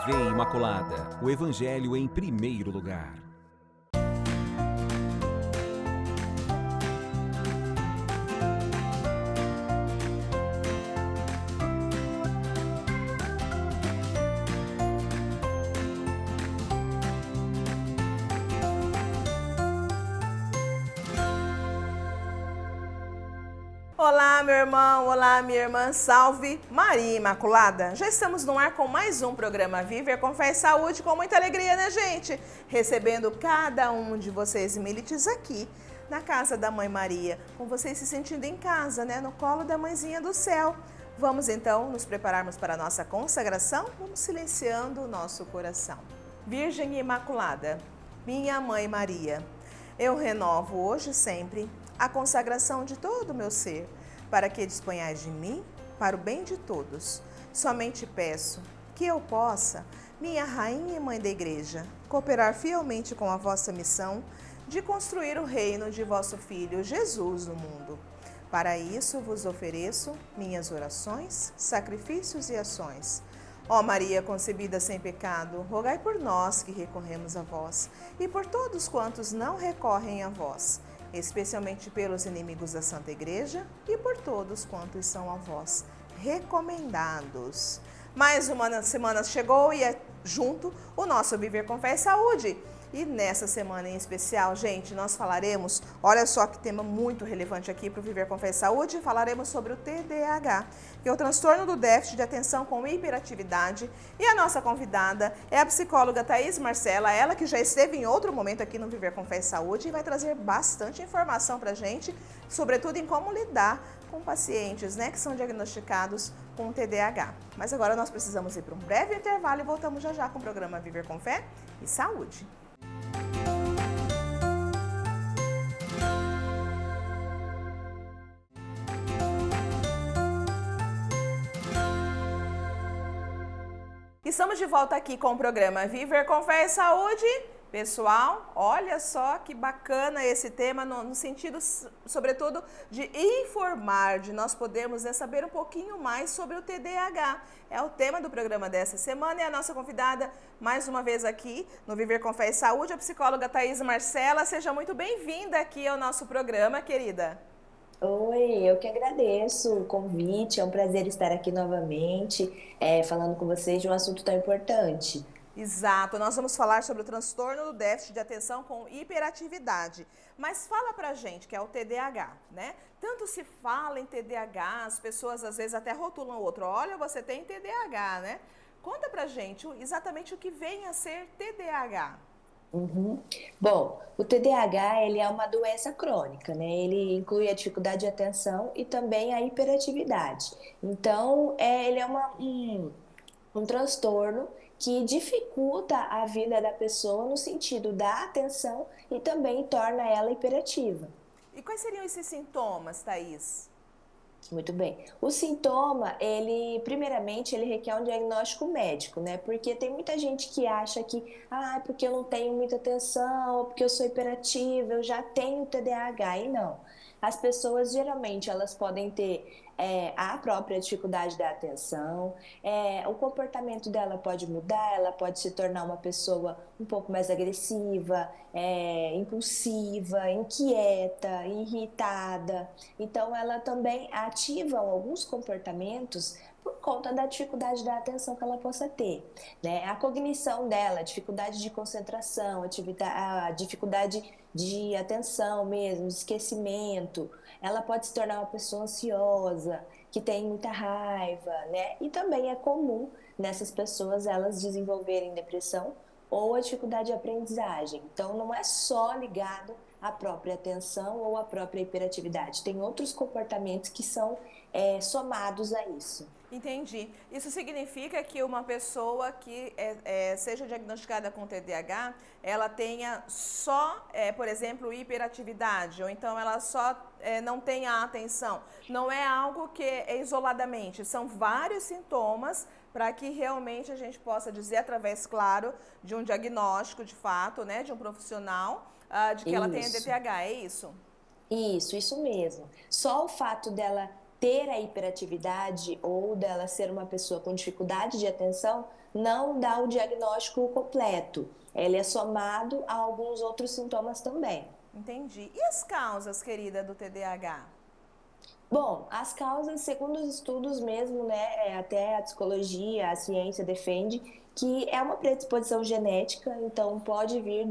TV Imaculada, o Evangelho em primeiro lugar. Olá, meu irmão, olá, minha irmã, salve Maria Imaculada! Já estamos no ar com mais um programa Viver com Fé e Saúde, com muita alegria, né, gente? Recebendo cada um de vocês milites aqui na casa da Mãe Maria, com vocês se sentindo em casa, né, no colo da Mãezinha do Céu. Vamos então nos prepararmos para a nossa consagração? Vamos silenciando o nosso coração. Virgem Imaculada, minha Mãe Maria, eu renovo hoje e sempre a consagração de todo o meu ser, para que disponhais de mim para o bem de todos. Somente peço que eu possa, minha Rainha e Mãe da Igreja, cooperar fielmente com a vossa missão de construir o reino de vosso Filho Jesus no mundo. Para isso vos ofereço minhas orações, sacrifícios e ações. Ó Maria concebida sem pecado, rogai por nós que recorremos a vós e por todos quantos não recorrem a vós, especialmente pelos inimigos da Santa Igreja e por todos quantos são a vós recomendados. Mais uma semana chegou e é junto o nosso Viver com Fé e Saúde. E nessa semana em especial, gente, nós falaremos, olha só que tema muito relevante aqui para o Viver com Fé e Saúde, falaremos sobre o TDAH, que é o transtorno do déficit de atenção com hiperatividade. E a nossa convidada é a psicóloga Thaís Marcela, ela que já esteve em outro momento aqui no Viver com Fé e Saúde e vai trazer bastante informação para a gente, sobretudo em como lidar com pacientes, né, que são diagnosticados com TDAH. Mas agora nós precisamos ir para um breve intervalo e voltamos já já com o programa Viver com Fé e Saúde. Estamos de volta aqui com o programa Viver com Fé e Saúde. Pessoal, olha só que bacana esse tema no sentido, sobretudo, de informar, de nós podermos saber um pouquinho mais sobre o TDAH. É o tema do programa dessa semana e a nossa convidada, mais uma vez aqui no Viver com Fé e Saúde, a psicóloga Thaís Marcela. Seja muito bem-vinda aqui ao nosso programa, querida. Oi, eu que agradeço o convite, é um prazer estar aqui novamente, falando com vocês de um assunto tão importante. Exato, nós vamos falar sobre o transtorno do déficit de atenção com hiperatividade. Mas fala pra gente, que é o TDAH, né? Tanto se fala em TDAH, as pessoas às vezes até rotulam o outro, olha, você tem TDAH, né? Conta pra gente exatamente o que vem a ser TDAH. Uhum. Bom, o TDAH ele é uma doença crônica, né? Ele inclui a dificuldade de atenção e também a hiperatividade. Então, ele é um transtorno que dificulta a vida da pessoa no sentido da atenção e também torna ela hiperativa. E quais seriam esses sintomas, Thaís? Muito bem. O sintoma, primeiramente, ele requer um diagnóstico médico, né? Porque tem muita gente que acha que, porque eu não tenho muita atenção, ou porque eu sou hiperativa, eu já tenho TDAH, e não. As pessoas, geralmente, elas podem ter a própria dificuldade da atenção, o comportamento dela pode mudar, ela pode se tornar uma pessoa um pouco mais agressiva, impulsiva, inquieta, irritada. Então, ela também ativa alguns comportamentos por conta da dificuldade da atenção que ela possa ter, né? A cognição dela, a dificuldade de concentração, a dificuldade de atenção mesmo, de esquecimento, ela pode se tornar uma pessoa ansiosa, que tem muita raiva, né? E também é comum nessas pessoas elas desenvolverem depressão ou a dificuldade de aprendizagem. Então, não é só ligado à própria atenção ou à própria hiperatividade. Tem outros comportamentos que são somados a isso. Entendi. Isso significa que uma pessoa que seja diagnosticada com TDAH, ela tenha só, por exemplo, hiperatividade, ou então ela só não tenha atenção. Não é algo que é isoladamente, são vários sintomas para que realmente a gente possa dizer, através, claro, de um diagnóstico de fato, né, de um profissional, de que ela tenha TDAH, é isso? Isso mesmo. Só o fato dela ter a hiperatividade ou dela ser uma pessoa com dificuldade de atenção não dá o diagnóstico completo. Ele é somado a alguns outros sintomas também. Entendi. E as causas, querida, do TDAH? Bom, as causas, segundo os estudos mesmo, né, até a psicologia, a ciência defende que é uma predisposição genética, então pode vir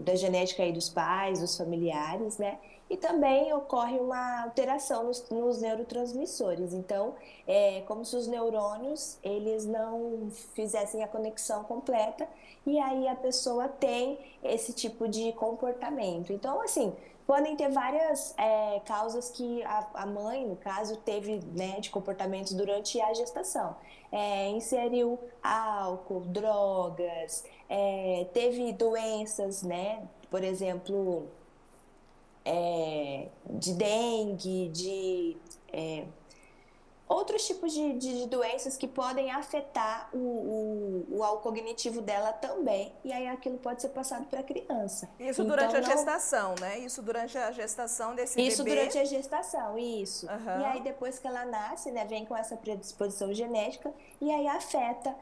da genética aí dos pais, dos familiares, né? E também ocorre uma alteração nos neurotransmissores. Então, é como se os neurônios, eles não fizessem a conexão completa e aí a pessoa tem esse tipo de comportamento. Então, assim, podem ter várias causas que a mãe, no caso, teve, né, de comportamentos durante a gestação. Inseriu álcool, drogas, teve doenças, né, por exemplo, de dengue, outros tipos de doenças que podem afetar o cognitivo dela também, e aí aquilo pode ser passado para a criança. Isso durante a gestação, né? Isso durante a gestação desse bebê. Isso durante a gestação, isso. Uhum. E aí depois que ela nasce, né, vem com essa predisposição genética e aí afeta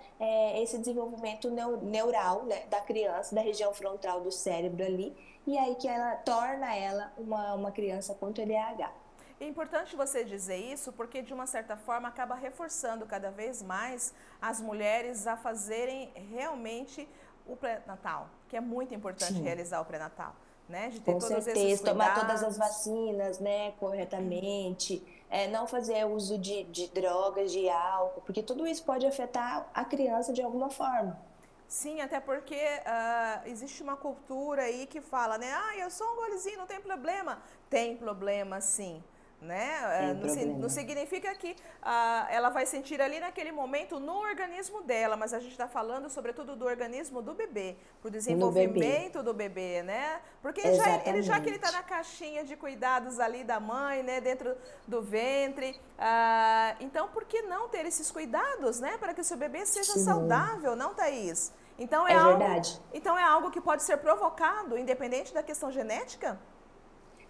esse desenvolvimento neural, né, da criança, da região frontal do cérebro ali, e aí que ela torna ela uma criança com TDAH. É importante você dizer isso porque, de uma certa forma, acaba reforçando cada vez mais as mulheres a fazerem realmente o pré-natal, que é muito importante realizar o pré-natal, né? De ter com todos certeza, esses cuidados. tomar todas as vacinas, né, corretamente, não fazer uso de drogas, de álcool, porque tudo isso pode afetar a criança de alguma forma. Sim, até porque existe uma cultura aí que fala, né? Ah, eu sou um golezinho, não tem problema. Tem problema, sim. Né? Não significa que ela vai sentir ali naquele momento no organismo dela, mas a gente está falando sobretudo do organismo do bebê, para o desenvolvimento do bebê, né? Porque já que ele está na caixinha de cuidados ali da mãe, né? Dentro do ventre, então por que não ter esses cuidados, né? Para que o seu bebê seja saudável, não, Thaís? Então verdade. Então é algo que pode ser provocado, independente da questão genética?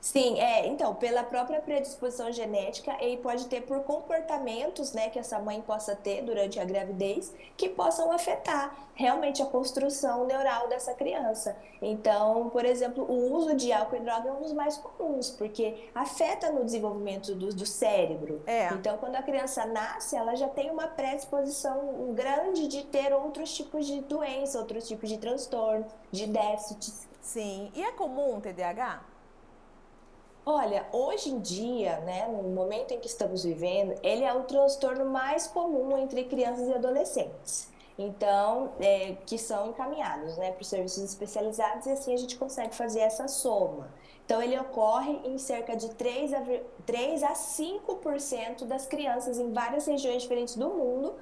Sim, então, pela própria predisposição genética, ele pode ter por comportamentos, né, que essa mãe possa ter durante a gravidez, que possam afetar realmente a construção neural dessa criança. Então, por exemplo, o uso de álcool e droga é um dos mais comuns, porque afeta no desenvolvimento do cérebro. Então, quando a criança nasce, ela já tem uma predisposição grande de ter outros tipos de doença, outros tipos de transtorno, de déficits. Sim, e é comum o TDAH? Olha, hoje em dia, né, no momento em que estamos vivendo, ele é o transtorno mais comum entre crianças e adolescentes. Então, que são encaminhados, né, para os serviços especializados e assim a gente consegue fazer essa soma. Então, ele ocorre em cerca de 3 a 5% das crianças em várias regiões diferentes do mundo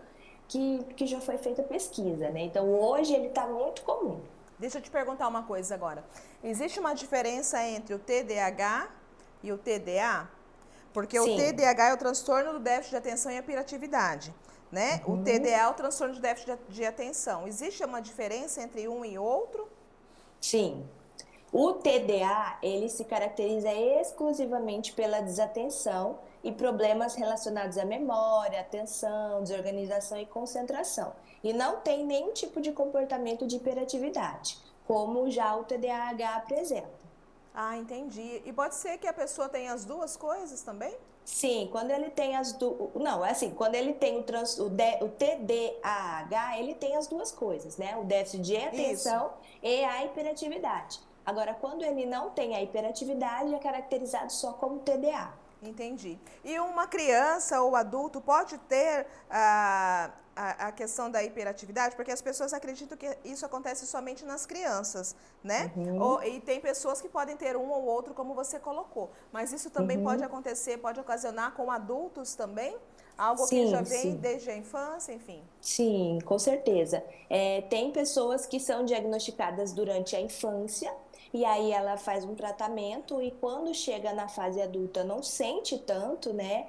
que já foi feita pesquisa, né? Então, hoje ele está muito comum. Deixa eu te perguntar uma coisa agora. Existe uma diferença entre o TDAH e o TDA? Porque Sim. O TDAH é o transtorno do déficit de atenção e hiperatividade, né? O TDA é o transtorno de déficit de atenção. Existe uma diferença entre um e outro? Sim. O TDA, ele se caracteriza exclusivamente pela desatenção e problemas relacionados à memória, atenção, desorganização e concentração. E não tem nenhum tipo de comportamento de hiperatividade, como já o TDAH apresenta. Ah, entendi. E pode ser que a pessoa tenha as duas coisas também? Sim, quando ele tem as duas... Não, é assim, quando ele tem o TDAH, ele tem as duas coisas, né? O déficit de atenção e a hiperatividade. Agora, quando ele não tem a hiperatividade, é caracterizado só como TDA. Entendi. E uma criança ou adulto pode ter a questão da hiperatividade? Porque as pessoas acreditam que isso acontece somente nas crianças, né? E tem pessoas que podem ter um ou outro, como você colocou. Mas isso também pode acontecer, pode ocasionar com adultos também? Algo que já vem desde a infância, enfim? Sim, com certeza. Tem pessoas que são diagnosticadas durante a infância, e aí ela faz um tratamento e quando chega na fase adulta não sente tanto, né,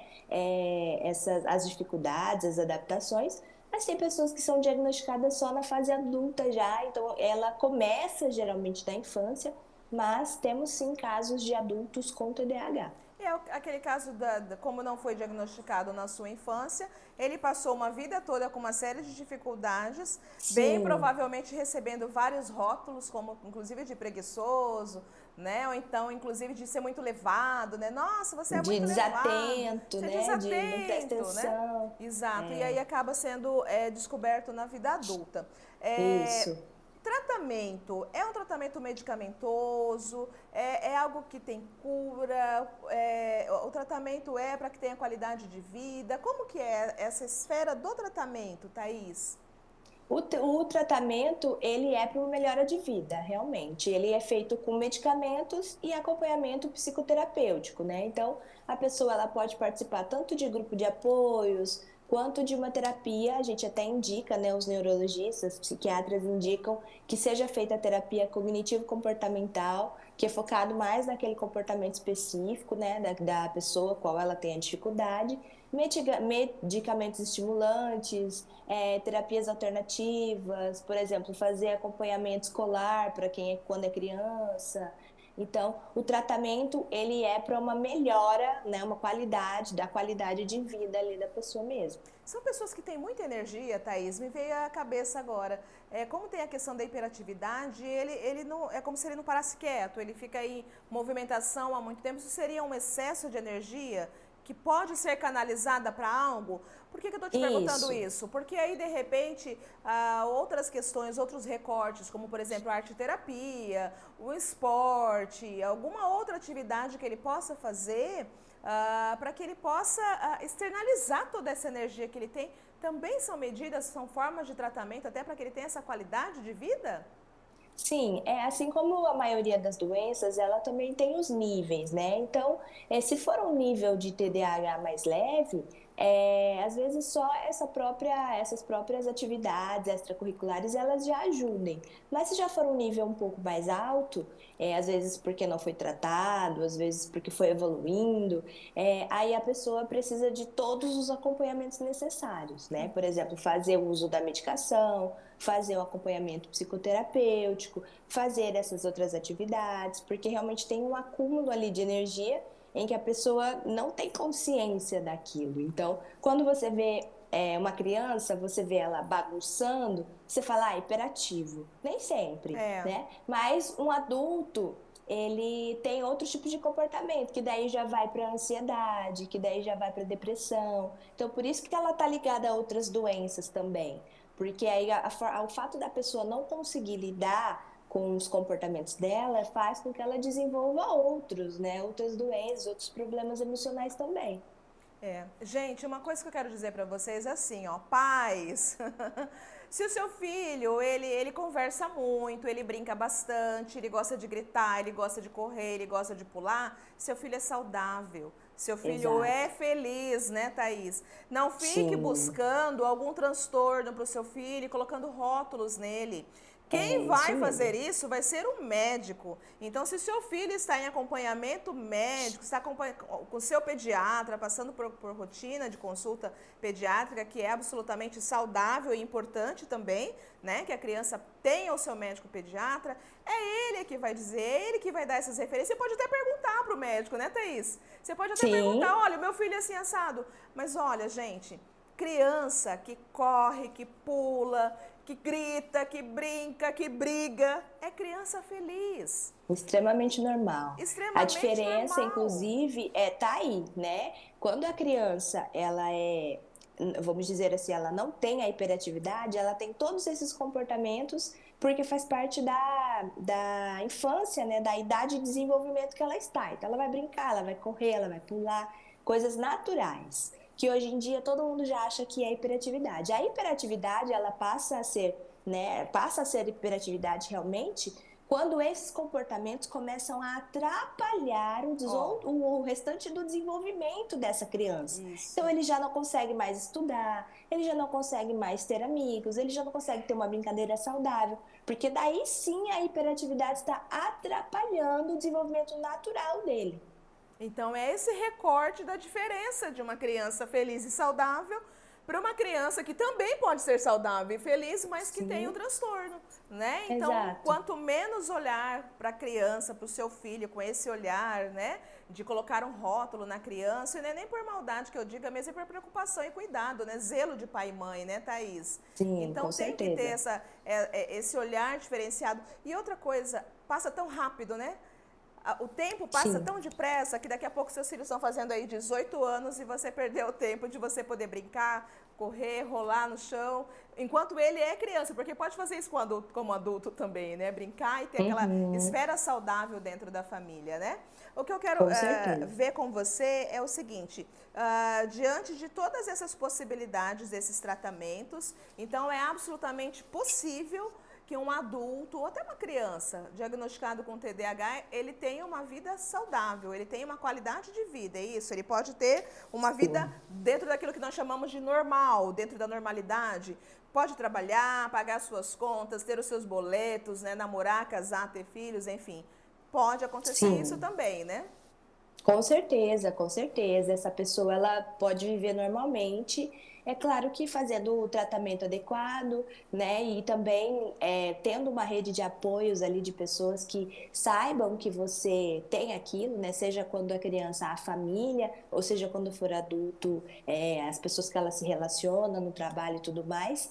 as dificuldades, as adaptações, mas tem pessoas que são diagnosticadas só na fase adulta já, então ela começa geralmente da infância, mas temos sim casos de adultos com TDAH. E é aquele caso como não foi diagnosticado na sua infância, ele passou uma vida toda com uma série de dificuldades, bem provavelmente recebendo vários rótulos, como inclusive de preguiçoso, né? Ou então, inclusive, de ser muito levado, né? Nossa, você é muito desatento, levado. né? Desatento, De não prestar atenção. né? Exato. E aí acaba sendo descoberto na vida adulta. Isso. Tratamento, é um tratamento medicamentoso? É algo que tem cura? O tratamento é para que tenha qualidade de vida? Como que é essa esfera do tratamento, Thaís? O tratamento, ele é para uma melhora de vida, realmente. Ele é feito com medicamentos e acompanhamento psicoterapêutico, né? Então, a pessoa ela pode participar tanto de grupo de apoios, quanto de uma terapia. A gente até indica, né, os neurologistas, psiquiatras indicam que seja feita a terapia cognitivo-comportamental, que é focado mais naquele comportamento específico, né, da pessoa, qual ela tem a dificuldade, medicamentos estimulantes, terapias alternativas, por exemplo, fazer acompanhamento escolar para quando é criança. Então, o tratamento, ele é para uma melhora, né, uma qualidade, da qualidade de vida ali da pessoa mesmo. São pessoas que têm muita energia, Thaís, me veio à cabeça agora. Como tem a questão da hiperatividade, ele não, é como se ele não parasse quieto, ele fica em movimentação há muito tempo. Isso seria um excesso de energia que pode ser canalizada para algo? Por que eu estou te perguntando isso? Porque aí, de repente, outras questões, outros recortes, como, por exemplo, a arte-terapia, o esporte, alguma outra atividade que ele possa fazer para que ele possa externalizar toda essa energia que ele tem, também são medidas, são formas de tratamento, até para que ele tenha essa qualidade de vida? Sim, assim como a maioria das doenças, ela também tem os níveis, né? Então, se for um nível de TDAH mais leve, às vezes só essas próprias atividades extracurriculares, elas já ajudem. Mas se já for um nível um pouco mais alto, às vezes porque não foi tratado, às vezes porque foi evoluindo, aí a pessoa precisa de todos os acompanhamentos necessários, né? Por exemplo, fazer o uso da medicação, fazer o acompanhamento psicoterapêutico, fazer essas outras atividades, porque realmente tem um acúmulo ali de energia em que a pessoa não tem consciência daquilo. Então, quando você vê uma criança, você vê ela bagunçando, você fala, hiperativo. Nem sempre, né? Mas um adulto, ele tem outro tipo de comportamento, que daí já vai para ansiedade, que daí já vai para depressão. Então, por isso que ela tá ligada a outras doenças também. Porque aí o fato da pessoa não conseguir lidar com os comportamentos dela faz com que ela desenvolva outros, né? Outras doenças, outros problemas emocionais também. Gente, uma coisa que eu quero dizer para vocês é assim, ó, pais, se o seu filho, ele conversa muito, ele brinca bastante, ele gosta de gritar, ele gosta de correr, ele gosta de pular, seu filho é saudável, seu filho é feliz, né, Thaís? Não fique buscando algum transtorno para o seu filho, colocando rótulos nele. Quem vai fazer isso vai ser o médico. Então, se o seu filho está em acompanhamento médico, está com o seu pediatra, passando por rotina de consulta pediátrica, que é absolutamente saudável e importante também, né? Que a criança tenha o seu médico pediatra, é ele que vai dizer, é ele que vai dar essas referências. Você pode até perguntar para o médico, né, Thaís? Você pode até perguntar, olha, meu filho é assim assado. Mas olha, gente, criança que corre, que pula, que grita, que brinca, que briga, é criança feliz. Extremamente normal. Extremamente a diferença, normal. Inclusive, tá aí, né? Quando a criança, vamos dizer assim, ela não tem a hiperatividade, ela tem todos esses comportamentos porque faz parte da infância, né? Da idade de desenvolvimento que ela está. Então, ela vai brincar, ela vai correr, ela vai pular, coisas naturais, que hoje em dia todo mundo já acha que é hiperatividade. A hiperatividade, ela passa a ser hiperatividade realmente quando esses comportamentos começam a atrapalhar o restante do desenvolvimento dessa criança. Isso. Então, ele já não consegue mais estudar, ele já não consegue mais ter amigos, ele já não consegue ter uma brincadeira saudável, porque daí sim a hiperatividade está atrapalhando o desenvolvimento natural dele. Então, é esse recorte da diferença de uma criança feliz e saudável para uma criança que também pode ser saudável e feliz, mas que tem um transtorno, né? Então, Exato. quanto menos olhar para a criança, para o seu filho, com esse olhar, né, de colocar um rótulo na criança, e não é nem por maldade que eu diga, mesmo é por preocupação e cuidado, né? Zelo de pai e mãe, né, Thaís? Sim, Então, com tem que ter certeza. esse olhar diferenciado. E outra coisa, passa tão rápido, né? O tempo passa Sim. tão depressa que daqui a pouco seus filhos estão fazendo aí 18 anos e você perdeu o tempo de você poder brincar, correr, rolar no chão, enquanto ele é criança, porque pode fazer isso como adulto também, né? Brincar e ter aquela Uhum, esfera saudável dentro da família, né? O que eu quero com certeza. ver com você é o seguinte: diante de todas essas possibilidades desses tratamentos, então é absolutamente possível que um adulto ou até uma criança diagnosticado com TDAH, ele tenha uma vida saudável, ele tenha uma qualidade de vida, é isso? Ele pode ter uma vida Sim. dentro daquilo que nós chamamos de normal, dentro da normalidade. Pode trabalhar, pagar suas contas, ter os seus boletos, né, namorar, casar, ter filhos, enfim. Pode acontecer isso Sim. também, né? Com certeza, com certeza. Essa pessoa ela pode viver normalmente. É claro que fazendo o tratamento adequado, né? E também tendo uma rede de apoios ali de pessoas que saibam que você tem aquilo, né? Seja quando é criança, a família, ou seja, quando for adulto, as pessoas que ela se relaciona no trabalho e tudo mais,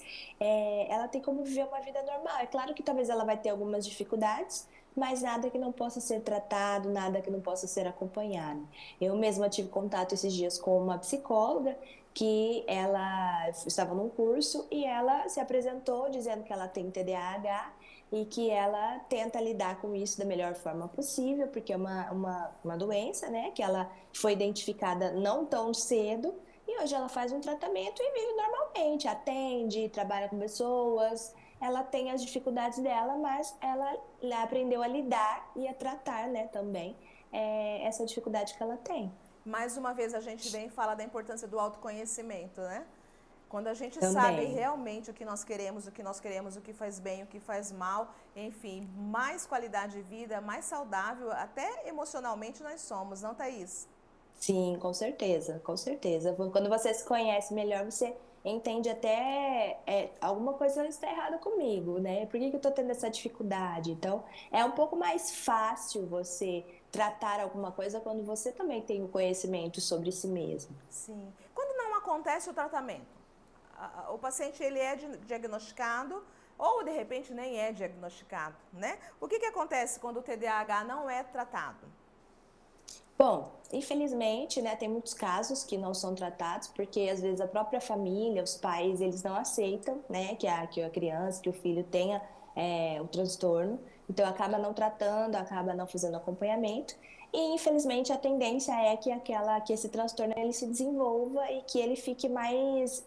ela tem como viver uma vida normal. É claro que talvez ela vai ter algumas dificuldades, mas nada que não possa ser tratado, nada que não possa ser acompanhado. Eu mesma tive contato esses dias com uma psicóloga que ela estava num curso e ela se apresentou dizendo que ela tem TDAH e que ela tenta lidar com isso da melhor forma possível, porque é uma doença, né, que ela foi identificada não tão cedo e hoje ela faz um tratamento e vive normalmente, atende, trabalha com pessoas, ela tem as dificuldades dela, mas ela aprendeu a lidar e a tratar, né, também essa dificuldade que ela tem. Mais uma vez a gente vem falar da importância do autoconhecimento, né? Quando a gente sabe Também. realmente o que nós queremos, o que nós queremos, o que faz bem, o que faz mal, enfim, mais qualidade de vida, mais saudável, até emocionalmente nós somos, não, Thaís? Sim, com certeza, com certeza. Quando você se conhece melhor, você entende até alguma coisa está errada comigo, né? Por que que eu tô tendo essa dificuldade? Então, é um pouco mais fácil você tratar alguma coisa quando você também tem o conhecimento sobre si mesmo. Sim. Quando não acontece o tratamento, o paciente ele é diagnosticado ou de repente nem é diagnosticado, né? O que acontece quando o TDAH não é tratado? Bom, infelizmente, né, tem muitos casos que não são tratados, porque às vezes a própria família, os pais, eles não aceitam, né, que a criança, que o filho tenha o transtorno, então acaba não tratando, acaba não fazendo acompanhamento, e infelizmente a tendência é que esse transtorno ele se desenvolva e que ele fique mais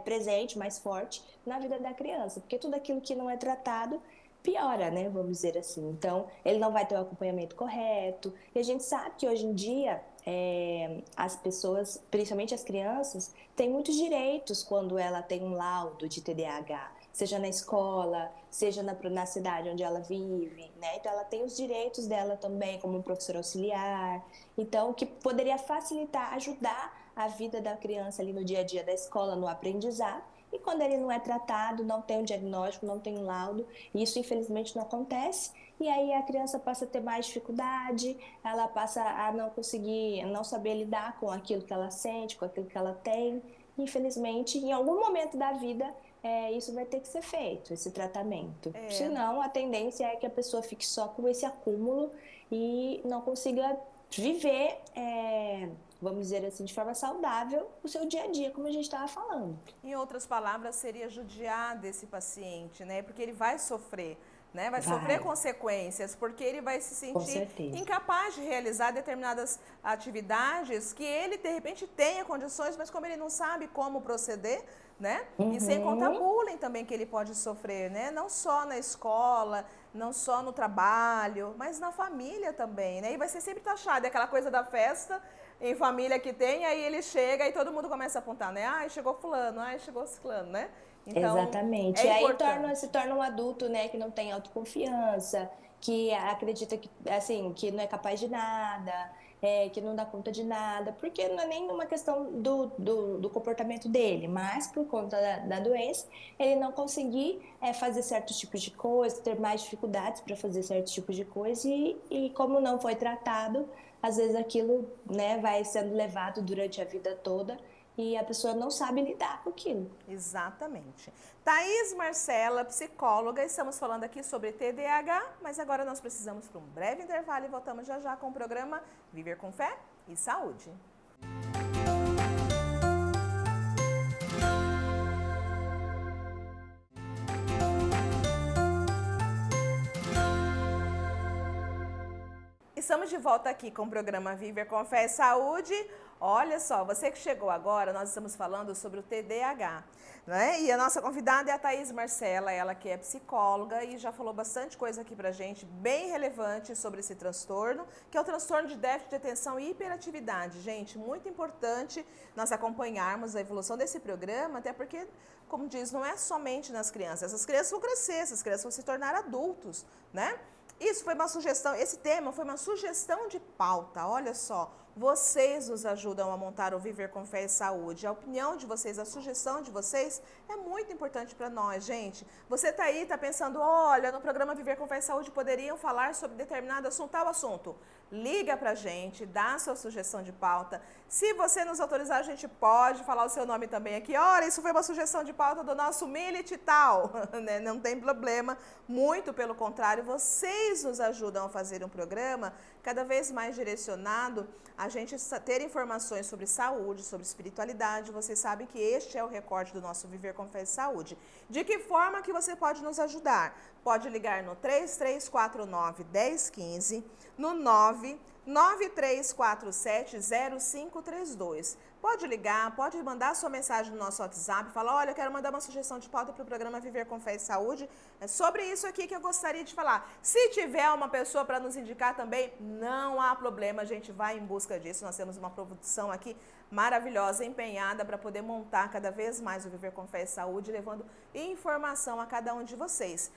presente, mais forte na vida da criança, porque tudo aquilo que não é tratado piora, né? Vamos dizer assim. Então, ele não vai ter o acompanhamento correto. E a gente sabe que hoje em dia as pessoas, principalmente as crianças, têm muitos direitos quando ela tem um laudo de TDAH, seja na escola, seja na cidade onde ela vive, né? Então, ela tem os direitos dela também, como um professor auxiliar. Então, o que poderia facilitar, ajudar a vida da criança ali no dia a dia da escola, no aprendizado. E quando ele não é tratado, não tem um diagnóstico, não tem um laudo, isso infelizmente não acontece, e aí a criança passa a ter mais dificuldade, ela passa a não conseguir, a não saber lidar com aquilo que ela sente, com aquilo que ela tem. Infelizmente, em algum momento da vida, isso vai ter que ser feito, esse tratamento. É, Senão, a tendência é que a pessoa fique só com esse acúmulo e não consiga viver, vamos dizer assim, de forma saudável o seu dia a dia, como a gente estava falando. em outras palavras, seria judiar desse paciente, né? Porque ele vai sofrer, né? Vai sofrer Vai, consequências, porque ele vai se com sentir certeza. incapaz de realizar determinadas atividades que ele, de repente, tenha condições, mas como ele não sabe como proceder, né? E sem contar Uhum. bullying também que ele pode sofrer, né? Não só na escola, não só no trabalho, mas na família também, né? E vai ser sempre taxado, é aquela coisa da festa em família que tem, aí ele chega e todo mundo começa a apontar, né? Ai, chegou fulano, ai, chegou ciclano, né? Então, Exatamente. é E aí se importante. torna um adulto, né, que não tem autoconfiança, que acredita que, assim, que não é capaz de nada. que não dá conta de nada, porque não é nem uma questão do comportamento dele, mas por conta da doença, ele não conseguir fazer certos tipos de coisas, ter mais dificuldades para fazer certos tipos de coisas, e como não foi tratado, às vezes aquilo, né, vai sendo levado durante a vida toda, e a pessoa não sabe lidar com aquilo. Exatamente. Thaís Marcela, psicóloga, estamos falando aqui sobre TDAH, mas agora nós precisamos para um breve intervalo e voltamos já já com o programa Viver com Fé e Saúde. Estamos de volta aqui com o programa Viver com Fé e Saúde. Olha só, você que chegou agora, nós estamos falando sobre o TDAH, né? E a nossa convidada é a Thaís Marcela, ela que é psicóloga e já falou bastante coisa aqui pra gente, bem relevante sobre esse transtorno, que é o transtorno de déficit de atenção e hiperatividade. Gente, muito importante nós acompanharmos a evolução desse programa, até porque, como diz, não é somente nas crianças. Essas crianças vão crescer, essas crianças vão se tornar adultos, né? Isso foi uma sugestão, esse tema foi uma sugestão de pauta, olha só. Vocês nos ajudam a montar o Viver com Fé e Saúde. A opinião de vocês, a sugestão de vocês é muito importante para nós, gente. Você tá aí, tá pensando, olha, no programa Viver com Fé e Saúde poderiam falar sobre determinado assunto, tal assunto. Liga pra gente, dá a sua sugestão de pauta. Se você nos autorizar, a gente pode falar o seu nome também aqui. Olha, isso foi uma sugestão de pauta do nosso Milit e tal. Né? Não tem problema, muito pelo contrário, vocês nos ajudam a fazer um programa cada vez mais direcionado a gente ter informações sobre saúde, sobre espiritualidade. Vocês sabem que este é o recorte do nosso Viver com Fé e Saúde. De que forma que você pode nos ajudar? Pode ligar no 3349-1015, no 993470532. Pode ligar, pode mandar sua mensagem no nosso WhatsApp, falar, olha, eu quero mandar uma sugestão de pauta para o programa Viver com Fé e Saúde. É sobre isso aqui que eu gostaria de falar. Se tiver uma pessoa para nos indicar também, não há problema, a gente vai em busca disso. Nós temos uma produção aqui maravilhosa, empenhada para poder montar cada vez mais o Viver com Fé e Saúde, levando informação a cada um de vocês.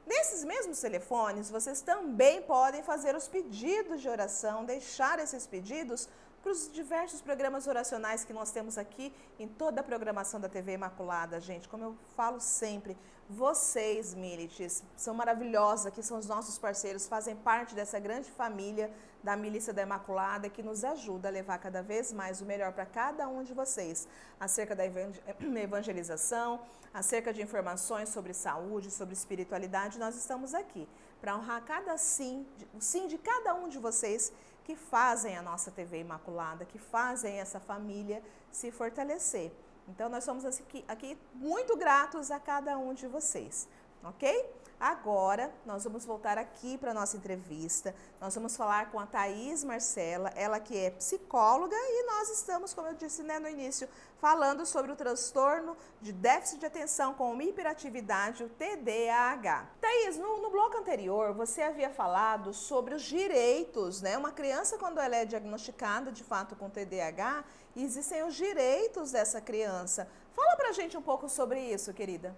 Nesses mesmos telefones, vocês também podem fazer os pedidos de oração, deixar esses pedidos para os diversos programas oracionais que nós temos aqui em toda a programação da TV Imaculada, gente. Como eu falo sempre, vocês, Milites, são maravilhosos, aqui são os nossos parceiros, fazem parte dessa grande família da Milícia da Imaculada, que nos ajuda a levar cada vez mais o melhor para cada um de vocês, acerca da evangelização, acerca de informações sobre saúde, sobre espiritualidade. Nós estamos aqui para honrar cada sim, o sim de cada um de vocês que fazem a nossa TV Imaculada, que fazem essa família se fortalecer. Então, nós somos aqui muito gratos a cada um de vocês, ok? Agora, nós vamos voltar aqui para a nossa entrevista. Nós vamos falar com a Thaís Marcela, ela que é psicóloga, e nós estamos, como eu disse, né, no início, falando sobre o transtorno de déficit de atenção com hiperatividade, o TDAH. Thaís, no bloco anterior, você havia falado sobre os direitos, né? Uma criança, quando ela é diagnosticada, de fato, com TDAH, existem os direitos dessa criança. Fala pra gente um pouco sobre isso, querida.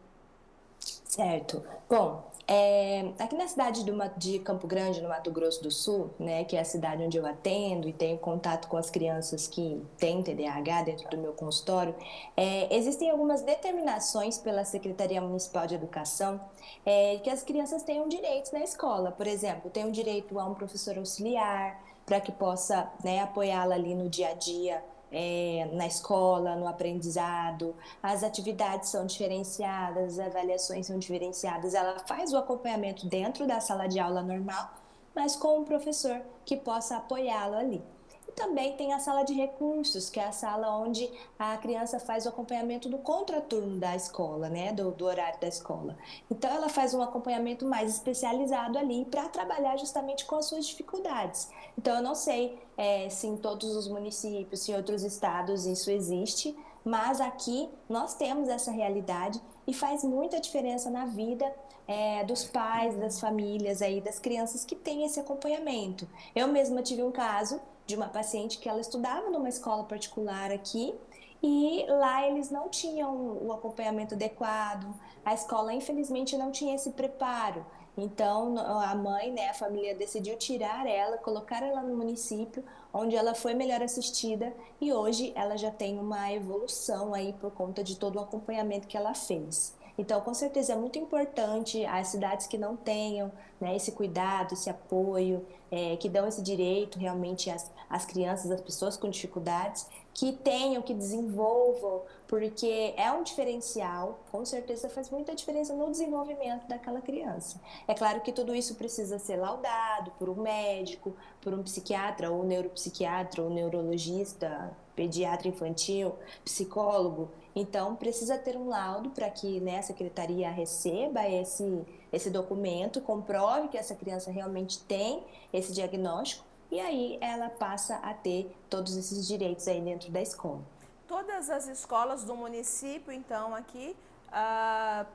Certo. Bom, aqui na cidade de Campo Grande, no Mato Grosso do Sul, né, que é a cidade onde eu atendo e tenho contato com as crianças que têm TDAH dentro do meu consultório, existem algumas determinações pela Secretaria Municipal de Educação que as crianças tenham direitos na escola. Por exemplo, tem o direito a um professor auxiliar para que possa, né, apoiá-la ali no dia a dia, na escola, no aprendizado. As atividades são diferenciadas, as avaliações são diferenciadas. Ela faz o acompanhamento dentro da sala de aula normal, mas com um professor que possa apoiá-lo ali. E também tem a sala de recursos, que é a sala onde a criança faz o acompanhamento do contraturno da escola, né, do horário da escola. Então, ela faz um acompanhamento mais especializado ali para trabalhar justamente com as suas dificuldades. Então, eu não sei se em todos os municípios, se em outros estados isso existe, mas aqui nós temos essa realidade e faz muita diferença na vida dos pais, das famílias, aí, das crianças que têm esse acompanhamento. Eu mesma tive um caso de uma paciente que ela estudava numa escola particular aqui e lá eles não tinham o acompanhamento adequado, a escola infelizmente não tinha esse preparo. Então, a mãe, né, a família decidiu tirar ela, colocar ela no município, onde ela foi melhor assistida e hoje ela já tem uma evolução aí por conta de todo o acompanhamento que ela fez. Então, com certeza é muito importante as cidades que não tenham, né, esse cuidado, esse apoio, que dão esse direito realmente às crianças, às pessoas com dificuldades, que tenham, que desenvolvam, porque é um diferencial, com certeza faz muita diferença no desenvolvimento daquela criança. É claro que tudo isso precisa ser laudado por um médico, por um psiquiatra ou neuropsiquiatra ou neurologista, pediatra infantil, psicólogo. Então, precisa ter um laudo para que, né, a secretaria receba esse documento, comprove que essa criança realmente tem esse diagnóstico e aí ela passa a ter todos esses direitos aí dentro da escola. Todas as escolas do município, então, aqui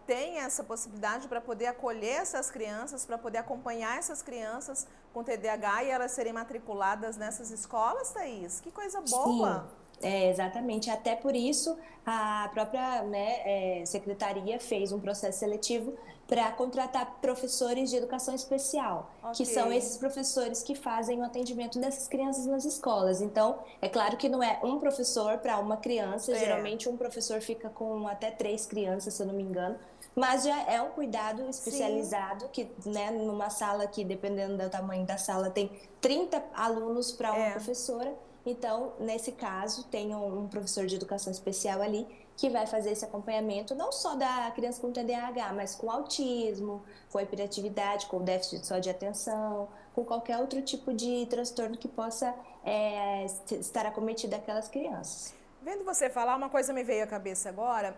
têm essa possibilidade para poder acolher essas crianças, para poder acompanhar essas crianças com TDAH e elas serem matriculadas nessas escolas, Thaís? Que coisa Sim, boa! exatamente. Até por isso, a própria, né, secretaria fez um processo seletivo para contratar professores de educação especial, que Ok. são esses professores que fazem o atendimento dessas crianças nas escolas. Então, é claro que não é um professor para uma criança, É. geralmente um professor fica com até 3 crianças, se eu não me engano, mas já é um cuidado Sim. especializado que, né, numa sala que, dependendo do tamanho da sala, tem 30 alunos para uma É. professora. Então, nesse caso, tem um professor de educação especial ali que vai fazer esse acompanhamento, não só da criança com TDAH, mas com autismo, com hiperatividade, com déficit só de atenção, com qualquer outro tipo de transtorno que possa estar acometido aquelas crianças. Vendo você falar, uma coisa me veio à cabeça agora,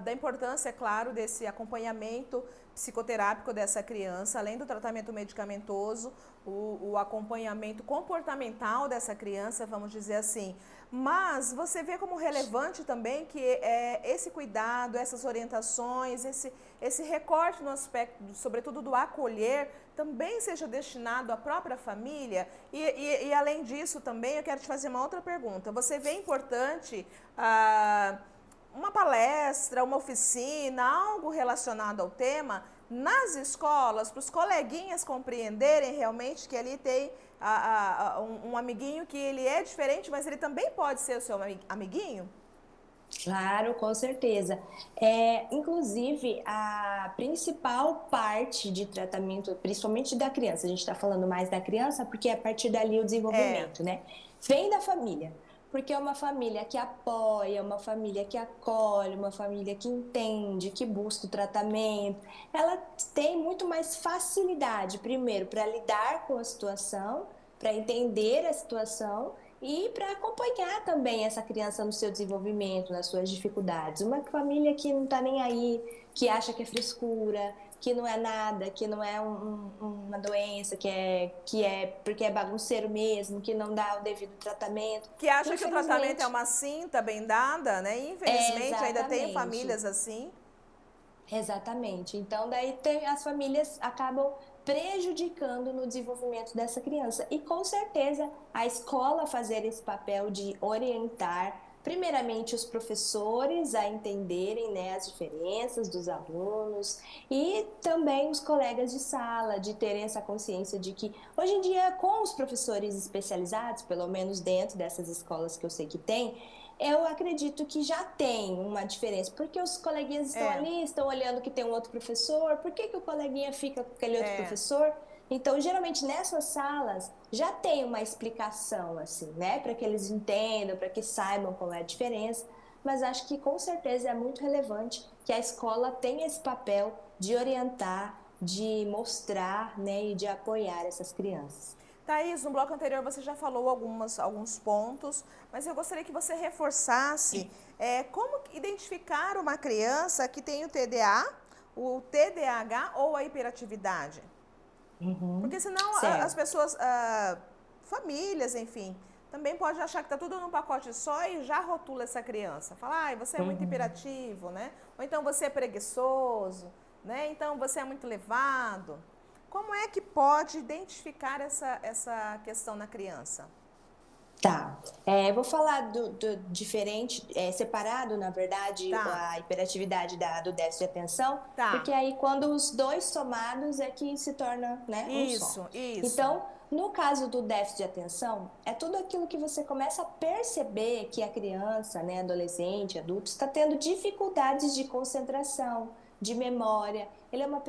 da importância, é claro, desse acompanhamento psicoterápico dessa criança, além do tratamento medicamentoso, o acompanhamento comportamental dessa criança, vamos dizer assim. Mas você vê como relevante também que esse cuidado, essas orientações, esse recorte no aspecto, sobretudo do acolher, também seja destinado à própria família? E além disso também, eu quero te fazer uma outra pergunta. Você vê importante uma palestra, uma oficina, algo relacionado ao tema nas escolas, para os coleguinhas compreenderem realmente que ali tem um amiguinho que ele é diferente, mas ele também pode ser o seu amiguinho? Claro, com certeza. Inclusive, a principal parte de tratamento, principalmente da criança, a gente está falando mais da criança, porque é a partir dali o É, desenvolvimento, né? Vem da família, porque é uma família que apoia, uma família que acolhe, uma família que entende, que busca o tratamento. Ela tem muito mais facilidade, primeiro, para lidar com a situação, para entender a situação e para acompanhar também essa criança no seu desenvolvimento, nas suas dificuldades. Uma família que não está nem aí, que acha que é frescura, que não é nada, que não é uma doença, que é porque é bagunceiro mesmo, que não dá o devido tratamento. que acha que o tratamento é Infelizmente, uma cinta bem dada, né? Infelizmente ainda tem exatamente. famílias assim. Exatamente. Então, daí as famílias acabam prejudicando no desenvolvimento dessa criança. E com certeza a escola fazer esse papel de orientar, primeiramente, os professores a entenderem, né, as diferenças dos alunos e também os colegas de sala, de terem essa consciência de que, hoje em dia, com os professores especializados, pelo menos dentro dessas escolas que eu sei que tem, eu acredito que já tem uma diferença, porque os coleguinhas estão É, ali, estão olhando que tem um outro professor, por que o coleguinha fica com aquele outro é. professor? Então, geralmente nessas salas já tem uma explicação, assim, né, para que eles entendam, para que saibam qual é a diferença, mas acho que com certeza é muito relevante que a escola tenha esse papel de orientar, de mostrar, né, e de apoiar essas crianças. Thaís, no bloco anterior você já falou alguns pontos, mas eu gostaria que você reforçasse como identificar uma criança que tem o TDAH ou a hiperatividade. Uhum. Porque senão as Certo. pessoas, famílias, enfim, também pode achar que está tudo num pacote só e já rotula essa criança. Fala, ai, você é muito Uhum. hiperativo, né? Ou então você é preguiçoso, né? Então você é muito levado. Como é que pode identificar essa questão na criança? Tá. Eu vou falar do diferente, separado, na verdade, Tá, a hiperatividade do déficit de atenção, porque tá. aí quando os dois somados é que se torna, né, um só. Isso. Então, no caso do déficit de atenção, é tudo aquilo que você começa a perceber que a criança, né, adolescente, adulto, está tendo dificuldades de concentração, de memória. Ele é uma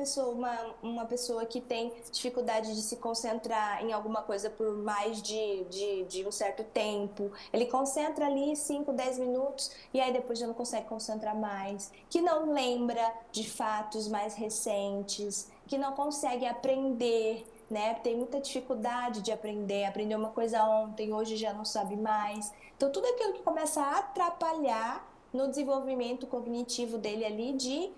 pessoa que tem dificuldade de se concentrar em alguma coisa por mais de um certo tempo. Ele concentra ali 5, 10 minutos e aí depois já não consegue concentrar mais. Que não lembra de fatos mais recentes, que não consegue aprender, né? Tem muita dificuldade de aprender uma coisa ontem, hoje já não sabe mais. Então, tudo aquilo que começa a atrapalhar no desenvolvimento cognitivo dele ali de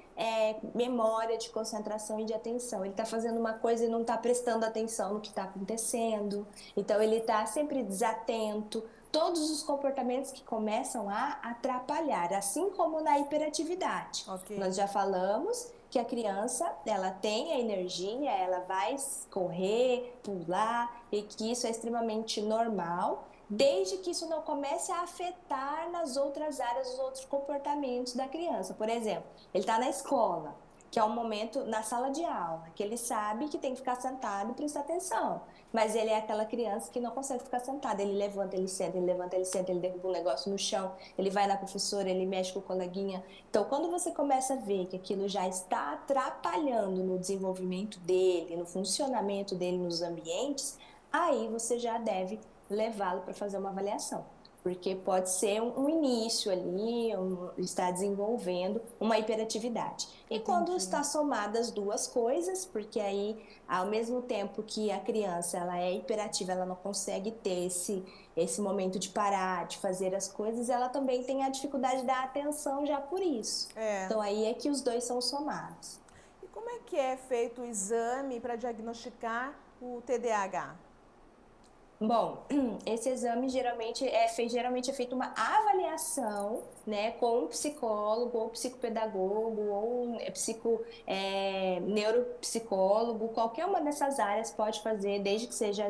memória, de concentração e de atenção. Ele está fazendo uma coisa e não está prestando atenção no que está acontecendo. Então, ele está sempre desatento. Todos os comportamentos que começam a atrapalhar, assim como na hiperatividade. Ok. Nós já falamos que a criança, ela tem a energia, ela vai correr, pular, e que isso é extremamente normal, desde que isso não comece a afetar nas outras áreas, os outros comportamentos da criança. Por exemplo, ele está na escola, que é um momento na sala de aula, que ele sabe que tem que ficar sentado e prestar atenção, mas ele é aquela criança que não consegue ficar sentado, ele levanta, ele senta, ele levanta, ele senta, ele derruba um negócio no chão, ele vai na professora, ele mexe com o coleguinha. Então, quando você começa a ver que aquilo já está atrapalhando no desenvolvimento dele, no funcionamento dele nos ambientes, aí você já deve levá-lo para fazer uma avaliação, porque pode ser um início ali, está desenvolvendo uma hiperatividade. E quando está somada as duas coisas, porque aí, ao mesmo tempo que a criança ela é hiperativa, ela não consegue ter esse momento de parar, de fazer as coisas, ela também tem a dificuldade da atenção já por isso. Então aí é que os dois são somados. E como é que é feito o exame para diagnosticar o TDAH? Bom, esse exame geralmente é feita uma avaliação, né, com um psicólogo, ou psicopedagogo, ou um neuropsicólogo, qualquer uma dessas áreas pode fazer, desde que seja,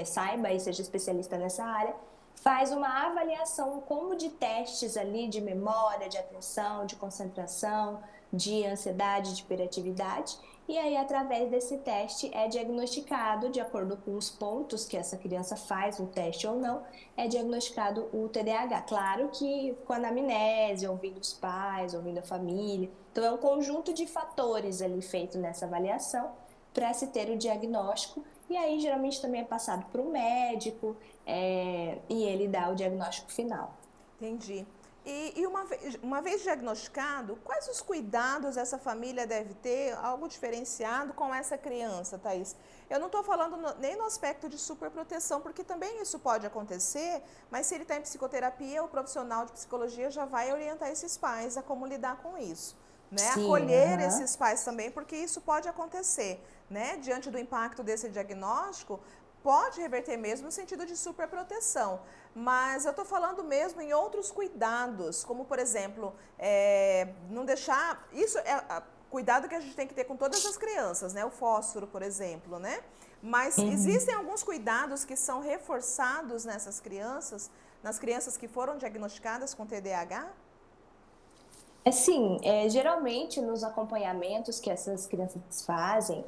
saiba e seja especialista nessa área, faz uma avaliação como de testes ali de memória, de atenção, de concentração, de ansiedade, de hiperatividade. E aí, através desse teste, é diagnosticado, de acordo com os pontos que essa criança faz, o teste ou não, é diagnosticado o TDAH. Claro que com a anamnese, ouvindo os pais, ouvindo a família. Então, é um conjunto de fatores ali feito nessa avaliação para se ter o diagnóstico. E aí, geralmente, também é passado para o médico e ele dá o diagnóstico final. Entendi. E uma vez diagnosticado, quais os cuidados essa família deve ter, algo diferenciado com essa criança, Thaís? Eu não estou falando nem no aspecto de superproteção, porque também isso pode acontecer, mas se ele está em psicoterapia, o profissional de psicologia já vai orientar esses pais a como lidar com isso, né? Sim, Acolher esses pais também, porque isso pode acontecer, né? Diante do impacto desse diagnóstico, pode reverter mesmo no sentido de superproteção, mas eu estou falando mesmo em outros cuidados, como por exemplo, não deixar, isso é cuidado que a gente tem que ter com todas as crianças, né? O fósforo, por exemplo, né? Mas existem alguns cuidados que são reforçados nessas crianças, nas crianças que foram diagnosticadas com TDAH? Sim, geralmente nos acompanhamentos que essas crianças fazem,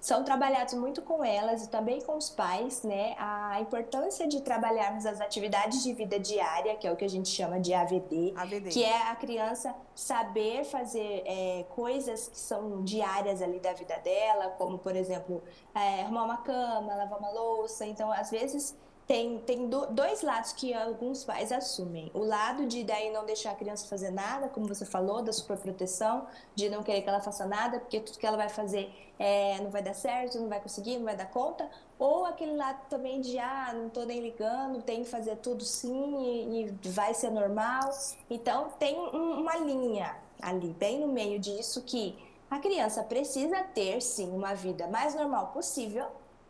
são trabalhados muito com elas e também com os pais, né? A importância de trabalharmos as atividades de vida diária, que é o que a gente chama de AVD, que é a criança saber fazer coisas que são diárias ali da vida dela, como, por exemplo, arrumar uma cama, lavar uma louça. Então, às vezes, tem dois lados que alguns pais assumem. O lado de daí não deixar a criança fazer nada, como você falou, da superproteção, de não querer que ela faça nada, porque tudo que ela vai fazer não vai dar certo, não vai conseguir, não vai dar conta. Ou aquele lado também de, não tô nem ligando, tem que fazer tudo sim e vai ser normal. Então, tem uma linha ali, bem no meio disso, que a criança precisa ter, sim, uma vida mais normal possível,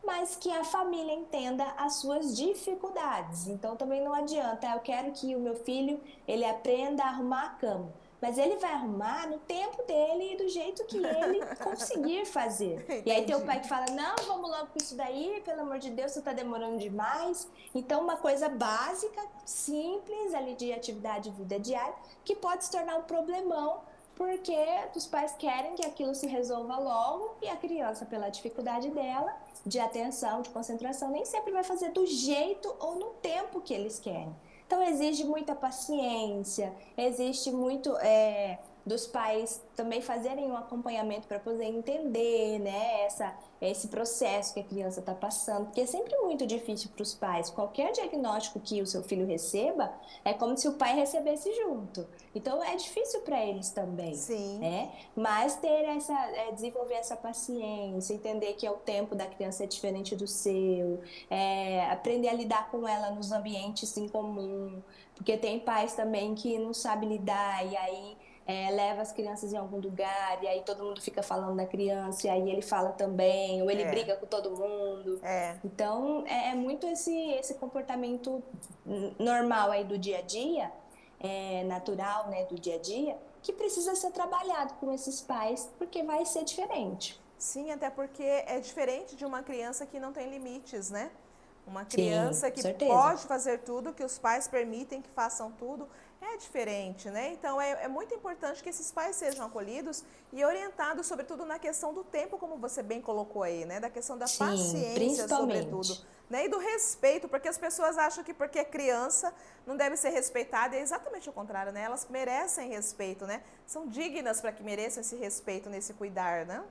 mas que a família entenda as suas dificuldades. Então, também não adianta, eu quero que o meu filho ele aprenda a arrumar a cama. mas ele vai arrumar no tempo dele e do jeito que ele conseguir fazer. E aí tem o pai que fala, não, vamos logo com isso daí, pelo amor de Deus, você tá demorando demais. Então uma coisa básica, simples, ali de atividade de vida diária, que pode se tornar um problemão, porque os pais querem que aquilo se resolva logo e a criança, pela dificuldade dela, de atenção, de concentração, nem sempre vai fazer do jeito ou no tempo que eles querem. Então exige muita paciência, existe muito dos pais também fazerem um acompanhamento para poder entender, né, esse processo que a criança está passando, porque é sempre muito difícil para os pais. Qualquer diagnóstico que o seu filho receba é como se o pai recebesse junto. Então é difícil para eles também. Sim. Né? Mas ter desenvolver essa paciência, entender que o tempo da criança é diferente do seu, aprender a lidar com ela nos ambientes em comum, porque tem pais também que não sabem lidar e aí leva as crianças em algum lugar e aí todo mundo fica falando da criança e aí ele fala também, ou ele briga com todo mundo. Então é muito esse comportamento normal aí do dia a dia, natural, né, do dia a dia, que precisa ser trabalhado com esses pais, porque vai ser diferente. Sim, até porque é diferente de uma criança que não tem limites, né? Uma criança que pode fazer tudo, que os pais permitem que façam tudo, é diferente, né? Então é muito importante que esses pais sejam acolhidos e orientados, sobretudo na questão do tempo, como você bem colocou aí, né? Da questão da paciência, sobretudo, né? E do respeito, porque as pessoas acham que porque é criança não deve ser respeitada, e é exatamente o contrário, né? Elas merecem respeito, né? São dignas para que mereçam esse respeito nesse cuidar, né?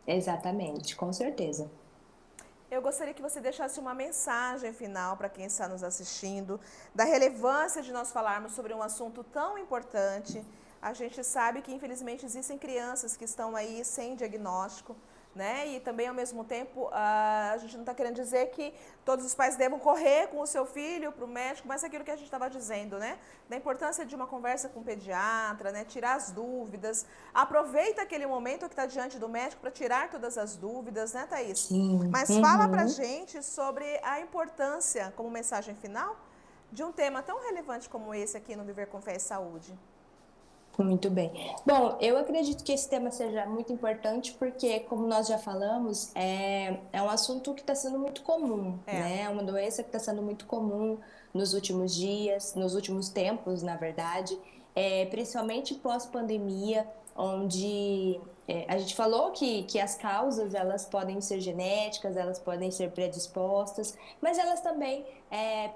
Exatamente, com certeza. Eu gostaria que você deixasse uma mensagem final para quem está nos assistindo, da relevância de nós falarmos sobre um assunto tão importante. A gente sabe que, infelizmente, existem crianças que estão aí sem diagnóstico, né? E também, ao mesmo tempo, a gente não está querendo dizer que todos os pais devam correr com o seu filho para o médico, mas é aquilo que a gente estava dizendo, né? Da importância de uma conversa com o pediatra, né? Tirar as dúvidas. Aproveita aquele momento que está diante do médico para tirar todas as dúvidas, né, Thaís? Sim. Mas fala pra gente sobre a importância, como mensagem final, de um tema tão relevante como esse aqui no Viver com Fé e Saúde. Muito bem. Bom, eu acredito que esse tema seja muito importante porque, como nós já falamos, é um assunto que está sendo muito comum, né? É uma doença que está sendo muito comum nos últimos dias, nos últimos tempos, na verdade, principalmente pós-pandemia, onde a gente falou que as causas, elas podem ser genéticas, elas podem ser predispostas, mas elas também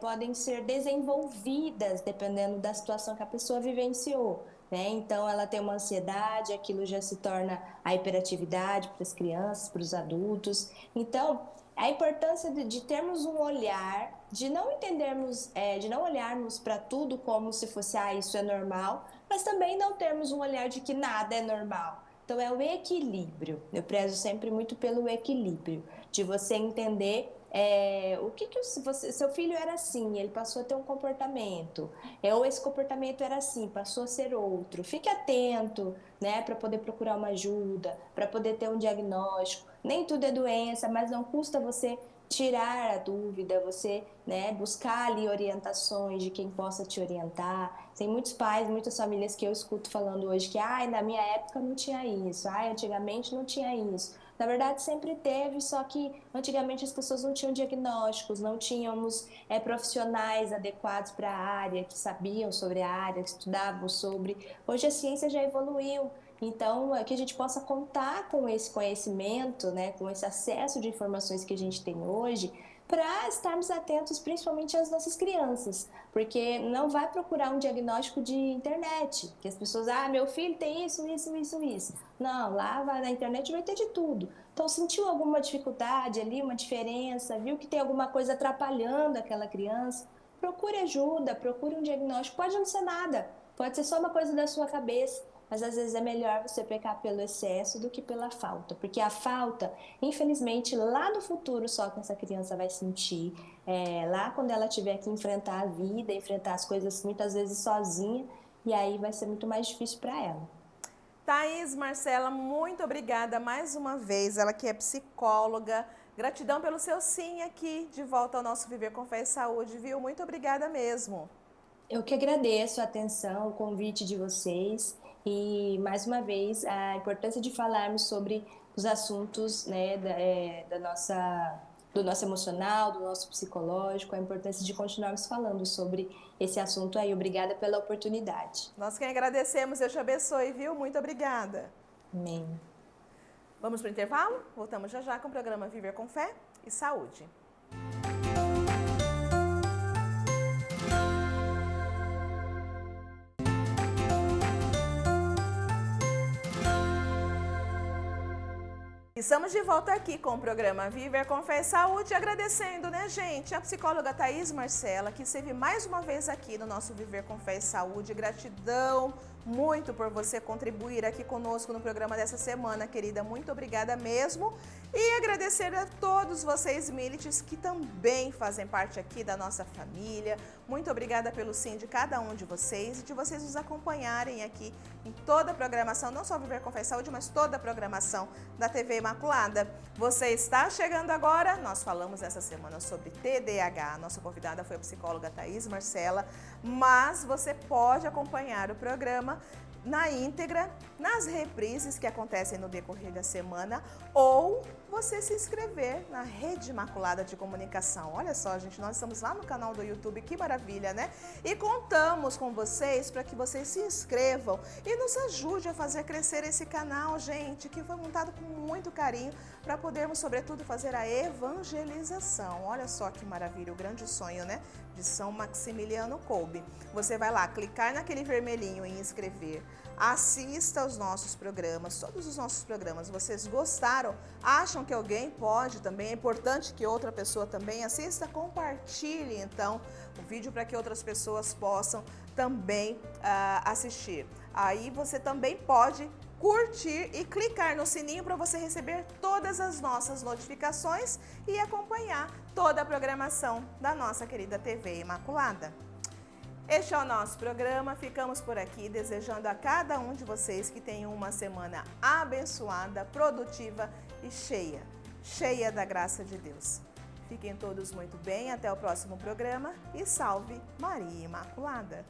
podem ser desenvolvidas dependendo da situação que a pessoa vivenciou. Né? Então, ela tem uma ansiedade, aquilo já se torna a hiperatividade para as crianças, para os adultos. Então, a importância de termos um olhar, de não entendermos, de não olharmos para tudo como se fosse, isso é normal, mas também não termos um olhar de que nada é normal. Então, é o equilíbrio. Eu prezo sempre muito pelo equilíbrio, de você entender seu filho era assim, ele passou a ter um comportamento, ou esse comportamento era assim, passou a ser outro. Fique atento, né, para poder procurar uma ajuda, para poder ter um diagnóstico. Nem tudo é doença, mas não custa você tirar a dúvida, você, né, buscar ali orientações de quem possa te orientar. Tem muitos pais, muitas famílias que eu escuto falando hoje que na minha época não tinha isso, antigamente não tinha isso. Na verdade, sempre teve, só que antigamente as pessoas não tinham diagnósticos, não tínhamos profissionais adequados para a área, que sabiam sobre a área, que estudavam sobre. Hoje a ciência já evoluiu, então que a gente possa contar com esse conhecimento, né, com esse acesso de informações que a gente tem hoje, para estarmos atentos principalmente às nossas crianças, porque não vai procurar um diagnóstico de internet, que as pessoas, meu filho tem isso. Não, lá na internet vai ter de tudo. Então, sentiu alguma dificuldade ali, uma diferença, viu que tem alguma coisa atrapalhando aquela criança, procure ajuda, procure um diagnóstico. Pode não ser nada, pode ser só uma coisa da sua cabeça, mas às vezes é melhor você pecar pelo excesso do que pela falta, porque a falta, infelizmente, lá no futuro só que essa criança vai sentir, lá quando ela tiver que enfrentar a vida, enfrentar as coisas muitas vezes sozinha, e aí vai ser muito mais difícil para ela. Thaís Marcela, muito obrigada mais uma vez, ela que é psicóloga. Gratidão pelo seu sim aqui, de volta ao nosso Viver com Fé e Saúde, viu? Muito obrigada mesmo. Eu que agradeço a atenção, o convite de vocês e, mais uma vez, a importância de falarmos sobre os assuntos, né, do nosso emocional, do nosso psicológico, a importância de continuarmos falando sobre esse assunto aí. Obrigada pela oportunidade. Nós quem agradecemos, Deus te abençoe, viu? Muito obrigada. Amém. Vamos para o intervalo? Voltamos já já com o programa Viver com Fé e Saúde. Estamos de volta aqui com o programa Viver com Fé e Saúde, agradecendo, né, gente, a psicóloga Thaís Marcela, que esteve mais uma vez aqui no nosso Viver com Fé e Saúde. Gratidão muito por você contribuir aqui conosco no programa dessa semana, querida. Muito obrigada mesmo. E agradecer a todos vocês, milites, que também fazem parte aqui da nossa família. Muito obrigada pelo sim de cada um de vocês e de vocês nos acompanharem aqui em toda a programação, não só Viver com Fé e Saúde, mas toda a programação da TV Imaculada. Você está chegando agora, nós falamos essa semana sobre TDAH. Nossa convidada foi a psicóloga Thaís Marcela, mas você pode acompanhar o programa na íntegra, nas reprises que acontecem no decorrer da semana, ou você se inscrever na Rede Imaculada de Comunicação. Olha só, gente, nós estamos lá no canal do YouTube, que maravilha, né? E contamos com vocês para que vocês se inscrevam e nos ajude a fazer crescer esse canal, gente, que foi montado com muito carinho para podermos, sobretudo, fazer a evangelização. Olha só que maravilha, o grande sonho, né? De São Maximiliano Kolbe. Você vai lá, clicar naquele vermelhinho em inscrever, assista aos nossos programas, todos os nossos programas. Vocês gostaram? Acham que alguém pode também? É importante que outra pessoa também assista? Compartilhe, então, o vídeo para que outras pessoas possam também assistir. Aí você também pode curtir e clicar no sininho para você receber todas as nossas notificações e acompanhar toda a programação da nossa querida TV Imaculada. Este é o nosso programa, ficamos por aqui desejando a cada um de vocês que tenham uma semana abençoada, produtiva e cheia da graça de Deus. Fiquem todos muito bem, até o próximo programa e salve Maria Imaculada!